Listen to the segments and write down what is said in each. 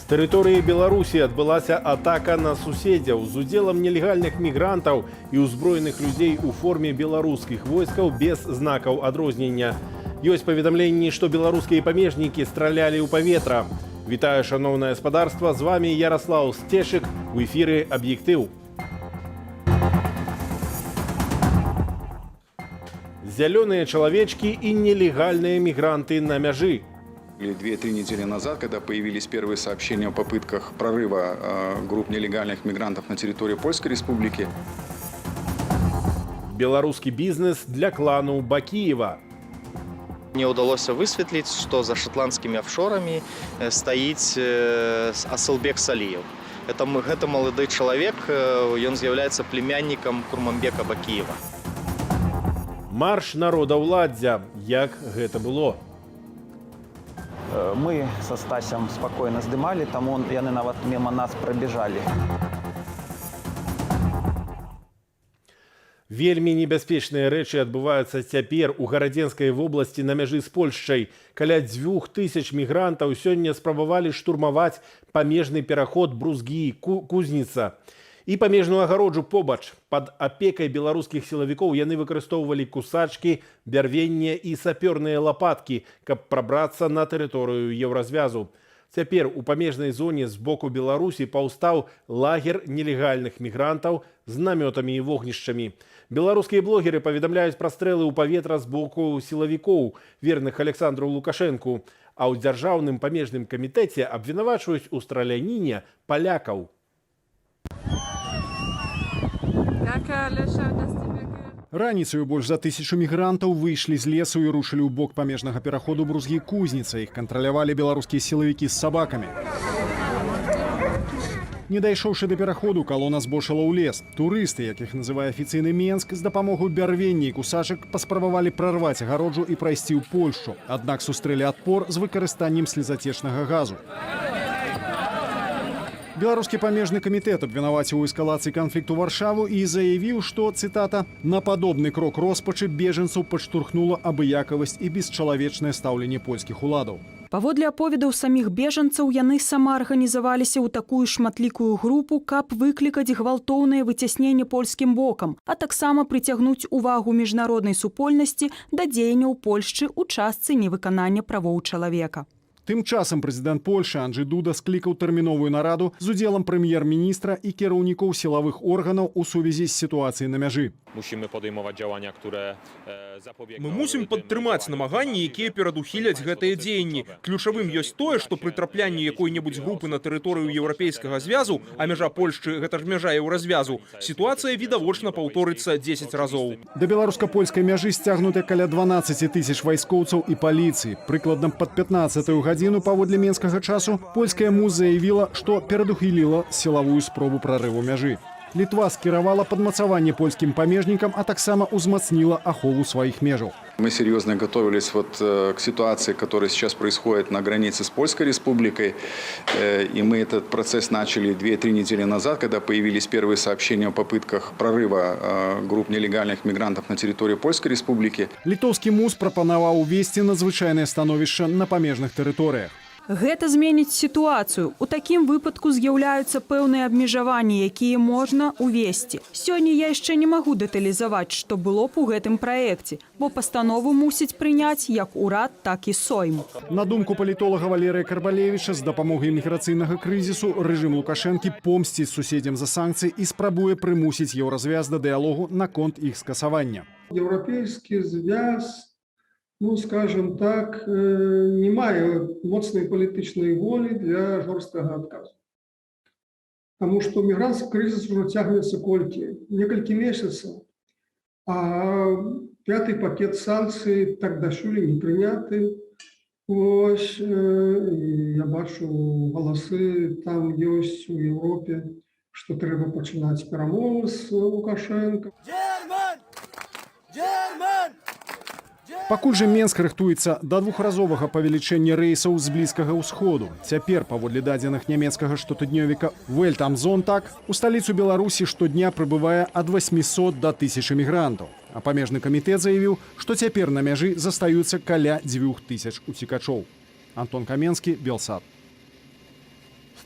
Тэрыторыі Беларусі адбылася атака на суседзяў з удзелам нелегальных мігрантаў і ўзброеных людзей у форме беларускіх войскаў без знакаў адрознення. Ёсць паведамленні, што беларускія памежнікі стралялі ў паветра. Вітаю, шановнае гаспадарства, з вами Ярослав Стешык, у эфіры «Аб'ектыў». Зялёныя чалавечкі і нелегальныя мігранты на мяжы. 2-3 недели назад, когда появились первые сообщения о попытках прорыва групп нелегальных мигрантов на территории Польской Республики. Беларускі бізнес для клану Бакіева. Мне удалось высветлить, что за шотландскими офшорами стоит Асылбек Салиев. Это молодой человек, он является племянником Курманбека Бакиева. Марш народаўладдзя. Як гэта было? Мы со Стасем спокойно здымали, там яны нават мимо нас пробежали. Вельмі небяспечныя рэчы адбываюцца цяпер у Гарадзенскай вобласці на мяжы з Польшчай. Каля 2000 мігрантаў сёння спрабавалі штурмаваць памежны пераход Брузгі-Кузніца. І памежную агароджу побач. Пад апекай беларускіх сілавікоў яны выкарыстоўвалі кусачкі, бярвенне і сапёрныя лапаткі, каб прабрацца на тэрыторыю Еўразвязу. Цяпер у памежнай зоне з боку Беларусі паўстаў лагер нелегальных мігрантаў з намётамі і вогнішчамі. Беларускія блогеры паведамляюць пра стрэлы ў паветра з боку сілавікоў, верных Александру Лукашэнку, а ў дзяржаўным памежным камітэце абвінавачваюць у страляніне палякаў. Раніцаю больш за 1000 мігрантаў выйшлі з лесу і рушылі ў бок памежнага пераходу Брузгі-Кузніца. Іх кантралявалі беларускія сілавікі з сабакамі. Не дайшоўшы да пераходу, калона збочыла ў лес. Турысты, якіх называе афіцыйны Менск, з дапамогай бярвення і кусачак паспрабавалі прарваць агароджу і прайсці ў Польшчу. Аднак сустрэлі адпор з выкарыстаннем слізацечнага газу. Беларускі памежны камітэт абвінаваціў у эскалацыі канфлікту Варшаву і заявіў, што, цытата, «на падобны крок роспачы бежанцаў падштурхнула абыякавасць і бесчалавечнае стаўленне польскіх уладаў». Паводле аповедаў саміх бежанцаў, яны самаарганізаваліся ў такую шматлікую групу, каб выклікаць гвалтоўнае выцясненне польскім бокам, а таксама прыцягнуць увагу міжнароднай супольнасці да дзеянняў Польшчы ў частцы невыканання правоў чалавека. Тым часам прэзідэнт Польшчы Анджэй Дуда склікаў тэрміновую нараду з удзелам прэм'ер-міністра і кіраўнікоў сілавых органаў у сувязі з сітуацыяй на мяжы. Мы мусім падтрымаць намаганні, якія перадухіляць гэтыя дзеянні. Ключавым ёсць тое, што пры трапленні якой-небудзь групы на тэрыторыю Еўрапейскага звязу, а мяжа Польшчы гэта ж мяжа Еўразвязу, сітуацыя відавочна паўторыцца 10 разоў. Да беларуска-польскай мяжы сцягнуты каля 12 000 вайскоўцаў і паліцыі. Прыкладна пад 15-ю гадзіну паводле менскага часу польская МУЗ заявіла, што перадухіліла сілавую спробу прарыву мяжы. Літва скіравала падмацаванне польскім памежнікам, а таксама ўзмацніла ахову сваіх межаў. Мы серьезно готовились к ситуации, которая сейчас происходит на границе с Польской Республикой. И мы этот процесс начали 2-3 недели назад, когда появились первые сообщения о попытках прорыва групп нелегальных мигрантов на территории Польской Республики. Літоўскі МУЗ прапанаваў увесці надзвычайнае становішча на памежных тэрыторыях. Гэта зменіць сітуацыю. У такім выпадку з'яўляюцца пэўныя абмежаванні, якія можна увесці. Сёння я яшчэ не магу дэталізаваць, што было б у гэтым праекце, бо пастанову мусіць прыняць як урад, так і Сойм. На думку палітолага Валерыя Карбалевіча, з дапамогай міграцыйнага крызісу рэжым Лукашэнкі помсціць суседзям за санкцыі і спрабуе прымусіць Еўразвяз да дыялогу наконт іх скасавання. Еўрапейскі звяз, скажем так, не мае моцнай палітычнай волі для жорсткага адказу. Таму што мігрантскі крызіс ужо цягнецца некалькі месяцаў, а 5-й пакет санкцый так дашулі не прыняты. Ось, я бачу галасы там ёсць у Еўропе, што трэба пачынаць перамовы з Лукашэнкам. Пакуль жа Менск рыхтуецца да двухразовага павелічэння рэйсаў з Блізкага ўсходу. Цяпер, паводле дадзеных нямецкага штотыднёвіка Welt am Sonntag, у сталіцу Беларусі штодня прыбывае ад 800 до 1000 мігрантаў. А памежны камітэт заявіў, што цяпер на мяжы застаюцца каля 2000 уцекачоў. Антон Каменскі, Белсат.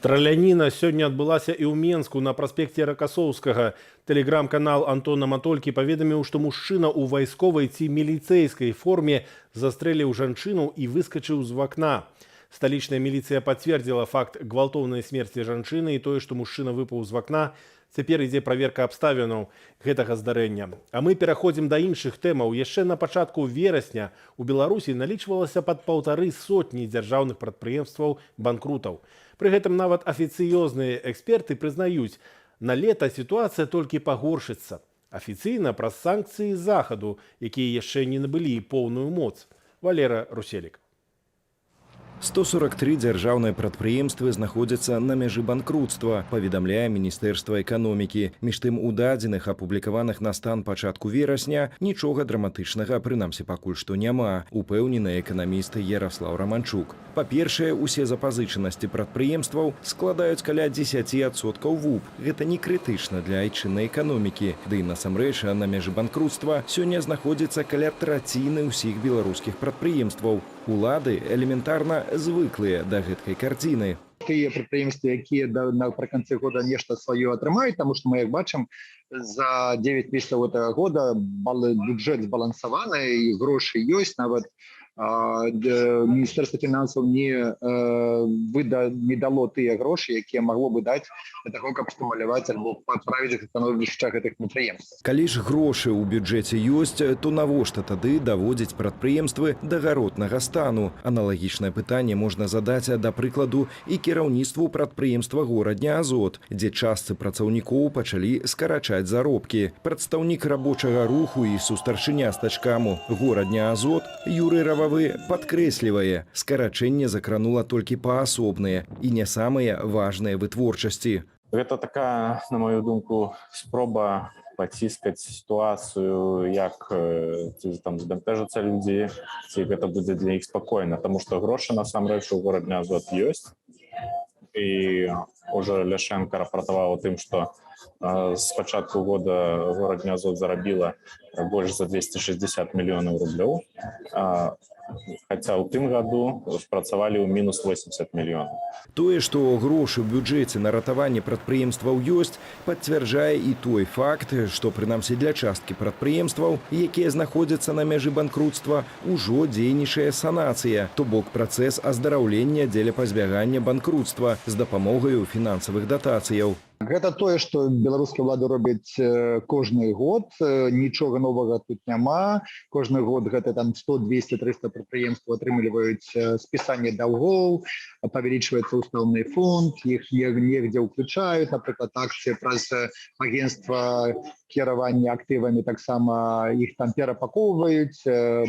Страляніна сёння адбылася і ў Менску на праспекце Ракасоўскага. Тэлеграм-канал Антона Матолькі паведаміў, што мужчына ў вайсковай ці міліцэйскай форме застрэліў жанчыну і выскачыў з вакна. Сталічная міліцыя пацвердзіла факт гвалтоўнай смерці жанчыны і тое, што мужчына выпаў з вакна. Цяпер ідзе праверка абставінаў гэтага здарэння. А мы пераходзім да іншых тэмаў. Яшчэ на пачатку верасня у Беларусі налічвалася пад 150 дзяржаўных прадпрыемстваў банкрутаў. Пры гэтым нават афіцыёзныя эксперты прызнаюць, на лета сітуацыя толькі пагоршыцца. Афіцыйна праз санкцыі захаду, якія яшчэ не набылі поўную моц. Валера Руселік. 143 дзяржаўныя прадпрыемствы знаходзяцца на мяжы банкрутства, паведамляе Міністэрства эканомікі. Між тым, у дадзеных, апублікаваных на стан пачатку верасня, нічога драматычнага, прынамсі пакуль што няма, упэўнены эканаміст Яраслаў Раманчук. Па-першае, усе запазычанасці прадпрыемстваў складаюць каля 10% ВУП. Гэта не крытычна для айчыннай эканомікі. Ды і насамрэч, на мяжы банкрутства сёння знаходзіцца каля траціны ўсіх беларускіх прадпрыемстваў. Улады элементарна звыклыя да гэткай карціны. Тыя прадпрыемствы, якія напрыканцы года нешта сваё атрымаюць, таму што мы, як бачым, за 9 месяцаў гэтага года бюджэт збалансаваны і грошы ёсць, нават Міністэрства фінансаў не дало тыя грошы, якія магло бы даць для таго, каб стымуляваць альбо паправіць становішча гэтых прадпрыемстваў. Калі ж грошы ў бюджэце ёсць, то навошта тады даводзіць прадпрыемствы да гаротнага стану? Аналагічнае пытанне можна задаць, да прыкладу, і кіраўніцтву прадпрыемства горадня Азот, дзе частцы працаўнікоў пачалі скарачаць заробкі. Прадстаўнік рабочага руху і сустаршыня стачкаму горадня Азот Юрый падкрэслівае, скарачэнне закранула толькі паасобныя і не самыя важныя вытворчасці. Гэта такая, на мою думку, спроба паціскаць сітуацыю, як там збянтэжацца людзі, ці гэта будзе для іх спакойна, таму што грошы насамрэч у горадня Азот ёсць. І уже Ляшенко рапартаваў о тым, што з пачатку года горадня Азот зарабіла больш за 260 мільёнаў рублёў, хаця ў тым году спрацавалі ў мінус 80 мільёнаў. Тое, што грошы ў бюджэце на ратаванне прадпрыемстваў ёсць, пацвярджае і той факт, што прынамсі для часткі прадпрыемстваў, якія знаходзяцца на мяжы банкрутства, ужо дзейнічае санацыя, то бок працэс аздараўлення дзеля пазбягання банкрутства з дапамогаю фінансавых датацыяў. Гэта тое, што беларускія ўлады робяць кожны год, нічога новага тут няма. Кожны год гэта там 100, 200, 300 прадпрыемстваў атрымліваюць спісанне даўгоў, павялічваецца ўстаўны фонд, іх негдзе ўключаюць, напрыклад, акцыі праз агенцтва кіравання актывамі, таксама іх там перапакоўваюць,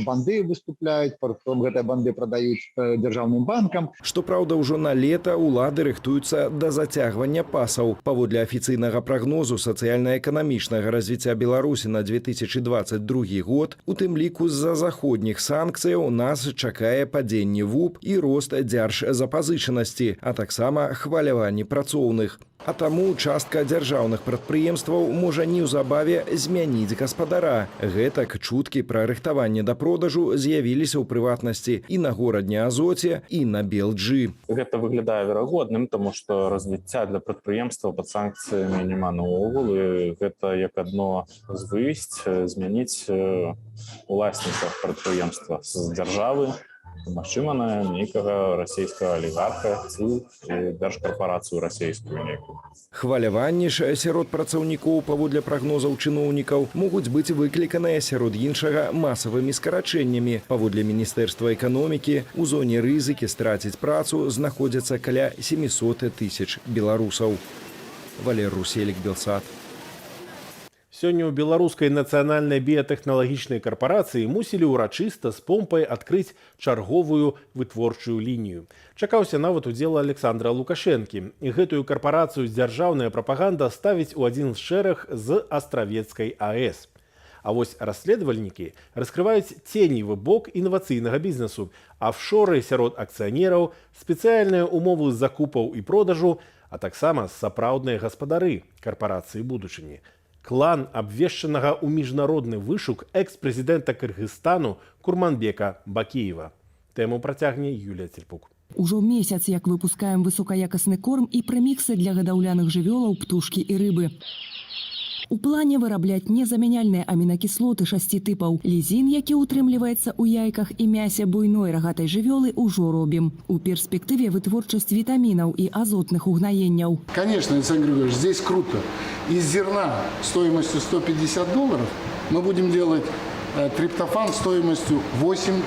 банды выступляюць, потом гэтыя банды прадаюць дзяржаўным банкам. Што праўда, ужо на лета ўлады рыхтуюцца да зацягвання пасаў. Паводле афіцыйнага прагнозу сацыяльна-эканамічнага развіцця Беларусі на 2022 год, у тым ліку з-за заходніх санкцыяў нас чакае падзенне ВУП і рост дзяржзапазычанасці, а таксама хваляванні працоўных. А таму частка дзяржаўных прадпрыемстваў можа неўзабаве змяніць гаспадара. Гэтак чуткі пра рыхтаванне да продажу з'явіліся ў прыватнасці і на горадня Азоце, і на Белджы. Гэта выглядае верагодным, таму што развіцця для прадпрыемства пад санкцыямі няма наогул, і гэта як адно звысць, змяніць уласніка прадпрыемства з дзяржавы, магчыма, на нейкага расійскага алігарха ці дзяржкарпарацыю расійскую нейкую. Хваляванні ж сярод працаўнікоў, паводле прагнозаў чыноўнікаў, могуць быць выкліканыя сярод іншага масавымі скарачэннямі. Паводле Міністэрства эканомікі, у зоне рызыкі страціць працу знаходзяцца каля 700 тысяч беларусаў. Валер Руселік, Белсат. Сёння ў беларускай нацыянальнай біятэхналагічнай карпарацыі мусілі ўрачыста з помпай адкрыць чарговую вытворчую лінію. Чакаўся нават удзел Александра Лукашэнкі. І гэтую карпарацыю дзяржаўная прапаганда ставіць у адзін з шэраг з Астравецкай АЭС. А вось расследавальнікі раскрываюць ценевы бок інавацыйнага бізнесу, афшоры сярод акцыянераў, спецыяльныя умовы закупаў і продажу, а таксама сапраўдныя гаспадары карпарацыі будучыні. Клан абвешчанага ў міжнародны вышук экс-прэзідэнта Кыргызстану Курманбека Бакіева. Тэму працягне Юлія Цельпук. Ужо месяц, як выпускаем высокаякасны корм і прэміксы для гадаўляных жывёлаў, птушкі і рыбы. У плане вырабляць незамяняльныя амінакіслоты 6 тыпаў. Лізін, які утрымліваецца ў яйках і мясе буйной рагатай жывёлы, ужо робім. У перспектыве вытворчасць вітамінаў і азотных угнаенняў. Конечно, Александр Григорьевич, здесь круто. Из зерна стоимостью $150 мы будем делать триптофан стоимостью $8000.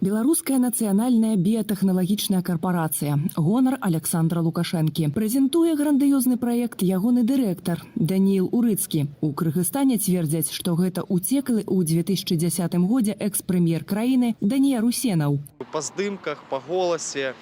Беларуская нацыянальная біятэхналагічная карпарацыя «Гонар Александра Лукашэнкі» прэзентуе грандыёзны праект ягоны дырэктар Даніил Урыцкі. У Кыргызстане цвердзяць, што гэта уцеклы ў 2010 годзе экс-прэм'ер краіны Данія Русенаў. Па здымках, па голасе,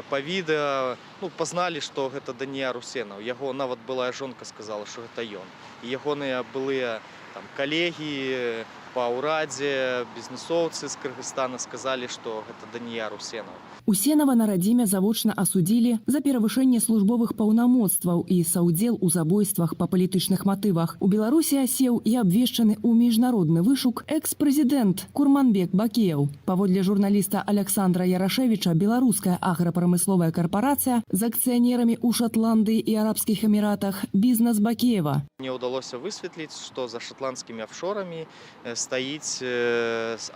па відэа пазналі, што гэта Данія Русенаў. Яго нават былая жонка сказала, што гэта ён. І ягоныя былыя калегі па ўрадзе, бізнесоўцы з Кыргызстана сказалі, што гэта Данія Русенаў. Усенава на радзіме завочна асудзілі за перавышэнне службовых паўнамоцтваў і саўдзел у забойствах па палітычных матывах. У Беларусі асеў і абвешчаны ў міжнародны вышук экс-прэзідэнт Курманбек Бакіеў. Паводле журналіста Александра Ярашевіча, беларуская аграпрамысловая карпарацыя з акцыянерамі ў Шатландыі і Арабскіх Эміратах бізнес Бакіева. Мне ўдалося высветліць, што за шатландскімі афшорамі стаіць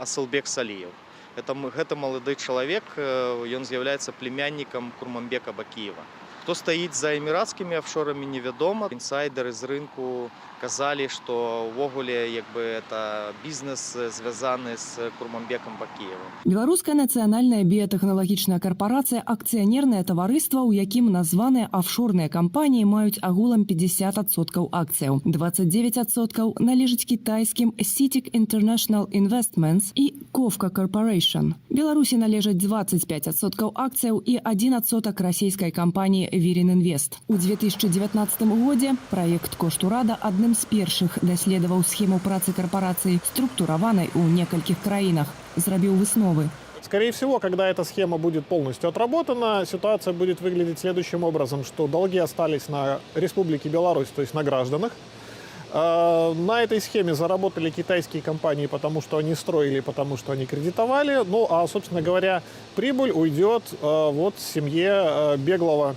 Асылбек Саліеў. Гэта малады чалавек, ён з'яўляецца племяннікам Курманбека Бакіева. Хто стаіць за эміратскімі афшорамі, невядома. Інсайдеры з рынку казалі, што ўвогуле это бізнес звязаны з Курманбекам Бакіевым. Беларуская нацыянальная біятэхналагічная карпарацыя акцыянернае таварыства, у якім названыя афшорныя кампаніі маюць агулам 50% акцыяў. 29% належыць кітайскім CITIC International Investments і Ковка Corporation. Беларусі належаць 25% акцыяў і 1% расійскай кампаніі Вірін Інвест. У 2019 годзе праект Коштурада адным з першых даследаваў схему працы карпорацыі, структураванай у некалькіх краінах, зрабіў высновы. Скорее всего, когда эта схема будет полностью отработана, ситуация будет выглядеть следующим образом, что долги остались на Республике Беларусь, то есть на гражданах. На этой схеме заработали китайские компании, потому что они строили, потому что они кредитовали. Ну, а, собственно говоря, прибыль уйдет семье беглого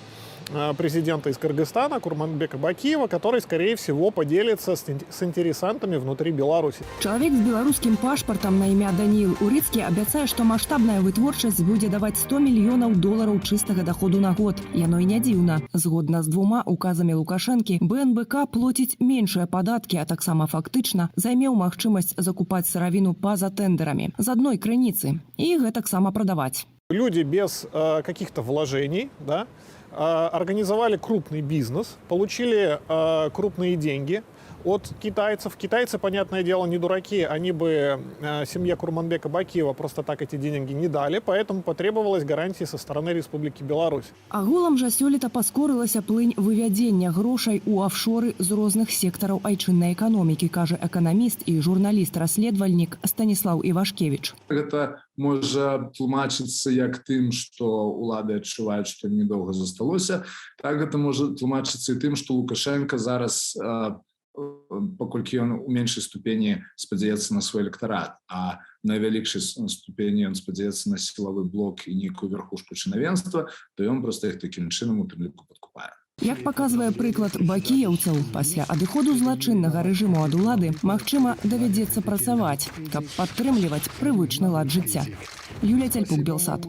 президента из Кыргызстана Курманбека Бакиева, который, скорее всего, поделится с интересантами внутри Беларуси. Чалавек з беларускім пашпартам на імя Даніил Урыцкі абяцае, што маштабная вытворчасць будзе даваць $100 мільёнаў чыстага даходу на год. Яно і не дзіўна. Згодна з 2 указамі Лукашэнкі, БНБК плоціць меншыя падаткі, а таксама фактычна займеў магчымасць закупаць сыравіну па-за тэндерамі з адной крыніцы і гэтаксама прадаваць. Люди без каких-то вложений, организовали крупный бизнес, получили крупные деньги от китайцев. Китайцы, понятное дело, не дураки, они бы семье Курманбека Бакиева просто так эти деньги не дали, поэтому потребовалась гарантия со стороны Республики Беларусь. Агулам жа сёлета паскорылася плынь вывядзення грошай у афшоры з розных сектараў айчыннай эканомікі, кажа эканаміст і журналіст-расследавальнік Станіслаў Івашкевіч. Гэта можа тлумачыцца як тым, што ўлады адчуваюць, што недоўга засталося. Так гэта можа тлумачыцца і тым, што Лукашенко зараз паколькі ён у меншай ступені спадзяецца на свой электарат, а на вялікшай ступені ён спадзяецца на сілавы блок і нейкую верхушку чынавенства, то ён проста іх такім чынам у тым ліку падкупае. Як паказвае прыклад бакіеўцаў, пасля адыходу злачыннага рэжыму ад улады, магчыма, давядзецца працаваць, каб падтрымліваць прывычны лад жыцця. Юлія Цяльпук, Белсат.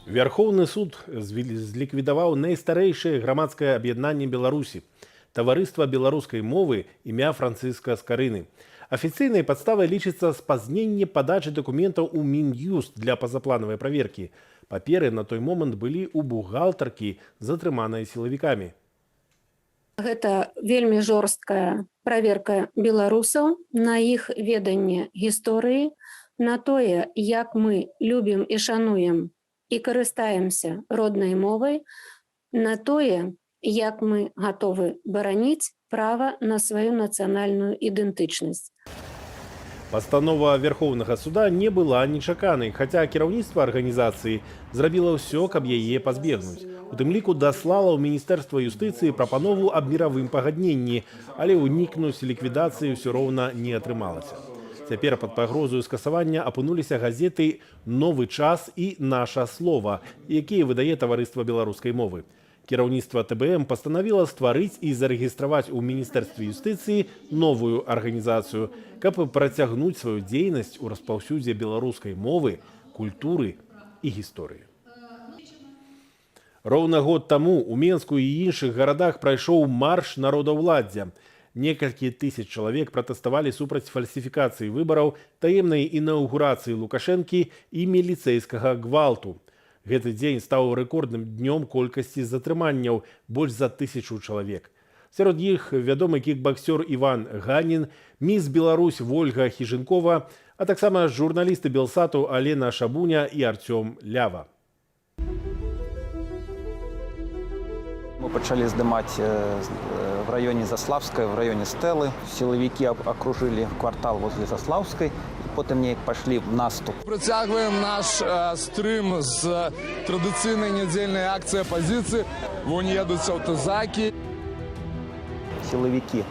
Верховны суд зліквідаваў найстарэйшае грамадскае аб'яднанне Беларусі – Таварыства беларускай мовы імя Францыска Скарыны. Афіцыйнай падставай лічыцца спазненне падачы дакументаў у Мін'юст для пазапланавай праверкі. Паперы на той момант былі ў бухгалтаркі, затрыманай сілавікамі. Гэта вельмі жорсткая праверка беларусаў на іх веданне гісторыі, на тое, як мы любім і шануем і карыстаемся роднай мовай, на тое, як мы гатовы бараніць права на сваю нацыянальную ідэнтычнасць. Пастанова Верховнага суда не была нечаканай, хаця кіраўніцтва арганізацыі зрабіла ўсё, каб яе пазбегнуць. У тым ліку даслала ў Міністэрства юстыцыі прапанову аб міравым пагадненні, але ўнікнуць ліквідацыі ўсё роўна не атрымалася. Цяпер пад пагрозаю скасавання апынуліся газеты «Новы час» і «Наша слова», якія выдае таварыства беларускай мовы. Кіраўніцтва ТБМ пастанавіла стварыць і зарэгістраваць у Міністэрстве юстыцыі новую арганізацыю, каб працягнуць сваю дзейнасць у распаўсюдзе беларускай мовы, культуры і гісторыі. Роўна год таму у Менску і іншых гарадах прайшоў марш народаўладдзя. Некалькі тысяч чалавек пратэставалі супраць фальсіфікацыі выбараў, таемнай інаўгурацыі Лукашэнкі і міліцэйскага гвалту. Гэты дзень стаў рэкордным днём колькасці затрыманняў, больш за 1000 чалавек. Сярод іх вядомы кікбаксёр Іван Ганін, міс Беларусь Вольга Хіжынкова, а таксама журналісты Белсату Алена Шабуня і Артём Лява. Мы пачалі здымаць в районе Заславской, в районе Стелы. Силовики окружили квартал возле Заславской. Потім неяк пішли в наступ. Протягуємо наш стрим з традиційної недільної акції опозиції. Вон їдуть автозаки. Силовики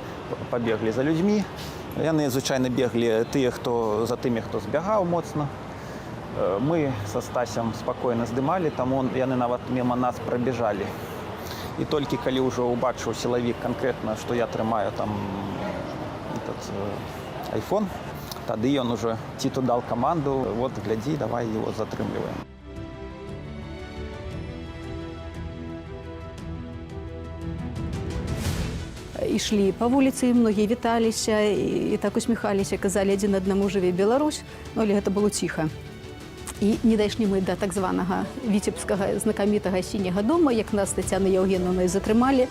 побігли за людьми. Вони, звичайно, бігли за тими, хто збігав моцно. Ми со Стасем спокійно здимали, тому вони навіть мимо нас пробіжали. І тільки коли вже побачив силовик конкретно, що я тримаю там айфон, тоді він уже Титу дав команду, от гляди, давай його затримлюємо. Ішлі па вуліцы, многія віталіся і так усміхаліся, казалі адзін аднаму «Жыве Беларусь», але гэта было ціха. І не дайшлі мы да так званага віцебскага знакамітага сіняга дома, як нас Тацяны Яўгенаўнай затрымалі.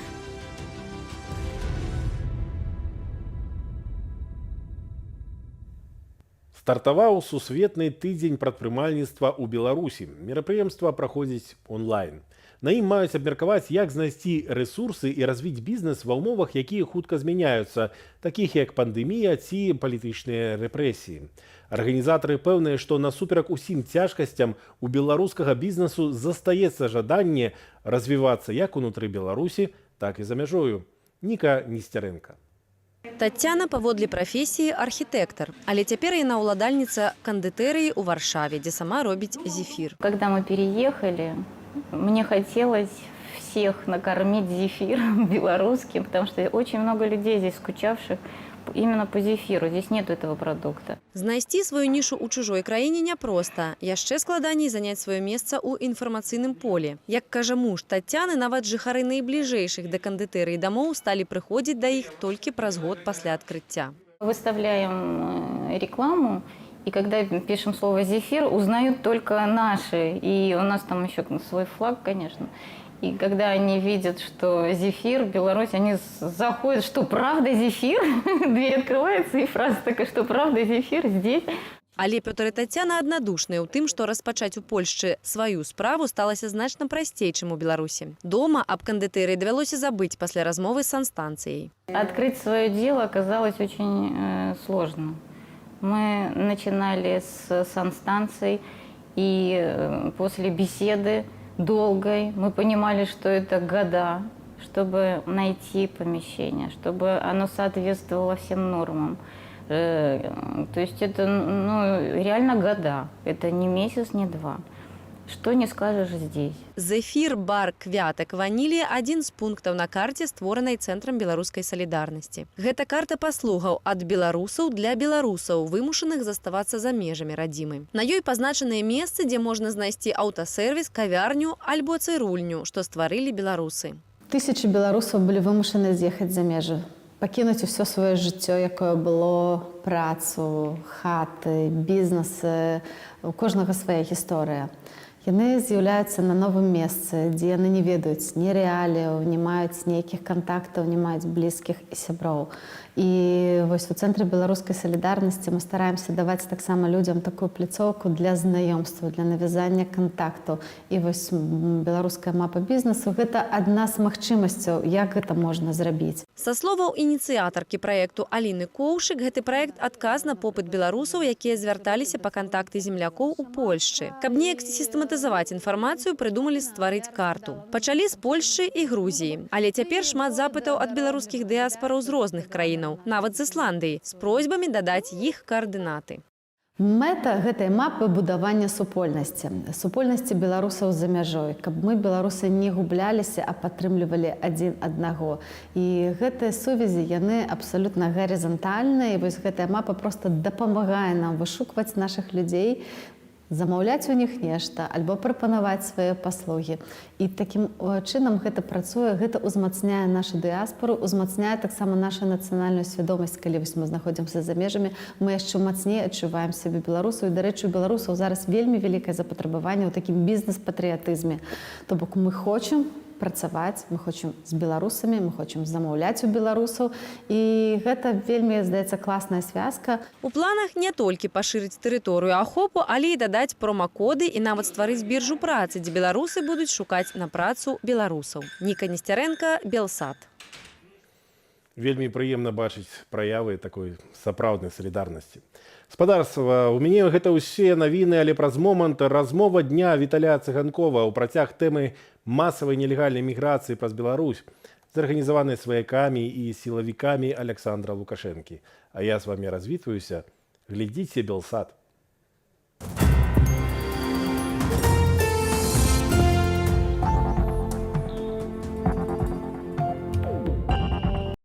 Стартаваў сусветны тыдзень прадпрымальніцтва ў Беларусі. Мерапрыемства праходзіць онлайн. На ім маюць абмеркаваць, як знайсці рэсурсы і развіць бізнес ва ўмовах, якія хутка змяняюцца, такіх як пандэмія ці палітычныя рэпрэсіі. Арганізатары пэўныя, што насуперак усім цяжкасцям у беларускага бізнесу застаецца жаданне развівацца як унутры Беларусі, так і за мяжою. Ніка Несцярэнка. Тацяна паводле прафесіі архітэктар, але цяпер яна ўладальніца кандытэрыі ў Варшаве, дзе сама робіць зефір. Когда мы переехали, мне хотелось всех накормить зефиром белорусским, потому что очень много людей здесь скучавших именно по зефиру. Здесь нет этого продукта. Знайсці сваю нішу ў чужой краіне няпроста. Яшчэ складаней заняць сваё месца ў інфармацыйным полі. Як кажа муж Тацяны, нават жыхары найбліжэйшых да кандытэрыі дамоў сталі прыходзіць да іх толькі праз год пасля адкрыцця. Выставляем рекламу, и когда пишем слово «зефир», узнают только наши. И у нас там еще свой флаг, конечно. И когда они видят, что зефир, Беларусь, они заходят, что правда зефир? Дверь открывается, и фраза такая, что правда зефир здесь. Але Пётр і Тацяна аднадушныя ў тым, што распачаць у Польшчы сваю справу сталася значна прасцей, чым у Беларусі. Дома аб кандытэрыі давялося забыць пасля размовы з санстанцыяй. Открыть свое дело оказалось очень сложно. Мы начинали с санстанций, и после беседы долгой мы понимали, что это года, чтобы найти помещение, чтобы оно соответствовало всем нормам. То есть это реально года, это не месяц, не два. Что не скажешь здесь. Зефір, бар, квятак, ванілі – адзін з пунктаў на карце, створанай Цэнтрам беларускай салідарнасці. Гэта карта паслугаў ад беларусаў для беларусаў, вымушаных заставацца за межамі радзімы. На ёй пазначаныя месцы, дзе можна знайсці аўтасервіс, кавярню альбо цырульню, што стварылі беларусы. Тысячы беларусаў былі вымушаны з'ехаць за межы. Пакінуць усё сваё жыццё, якое было, працу, хаты, бізнесы, у кожнага свая гісторыя. Яны з'яўляюцца на новым месцы, дзе яны не ведаюць ні рэаліяў, не маюць нейкіх кантактаў, не маюць блізкіх і сяброў. І вось у Цэнтры беларускай салідарнасці мы стараемся даваць таксама людзям такую пляцоўку для знаёмства, для навязання кантактаў. І вось беларуская мапа бізнесу – гэта адна з магчымасцяў, як гэта можна зрабіць. Са словаў ініцыятаркі праекту Аліны Коўшык, гэты праект адказ на попыт беларусаў, якія звярталіся па кантакты землякоў у Польшчы. Каб неяк сістэматызаваць сістэматызаваць інфармацыю, прыдумалі стварыць карту. Пачалі з Польшчы і Грузіі. Але цяпер шмат запытаў ад беларускіх дыяспараў з розных краінаў, нават з Ісландыі, з просьбамі дадаць іх каардынаты. Мэта гэтай мапы будавання супольнасці беларусаў за мяжой, каб мы, беларусы, не губляліся, а падтрымлівалі адзін аднаго. І гэтыя сувязі, яны абсалютна гарызантальныя, і вось гэтая мапа проста дапамагае нам вышукваць нашых людзей, замаўляць у них нешта, альбо прапанаваць свае паслугі. І такім чынам гэта працуе, гэта узмацняе нашу дыяспору, узмацняе таксама нашу нацыянальную свядомасць, калі мы знаходзімся за межамі, мы яшчэ мацней адчуваем сябе беларусаў. І, дарэчы, у беларусаў зараз вельмі вялікае запатрабаванне ў такім бізнес-патрыятызме. То бок мы хочам працаваць, мы хочам з беларусамі, мы хочам замаўляць у беларусаў. І гэта вельмі, здаецца, класная звязка. У планах не толькі пашырыць тэрыторыю ахопу, але і дадаць промакоды і нават стварыць біржу працы, дзе беларусы будуць шукаць на працу беларусаў. Ніка Несцярэнка, Белсат. Вельмі прыемна бачыць праявы такой сапраўднай салідарнасці. Спадарства, у мяне гэта ўсе навіны, але праз момант размова дня Віталя Цыганкова ў працяг тэмы масавай нелегальнай міграцыі праз Беларусь, зарганізаванай сваякамі і сілавікамі Александра Лукашэнкі. А я з вамі развітваюся. Глядзіце Белсат.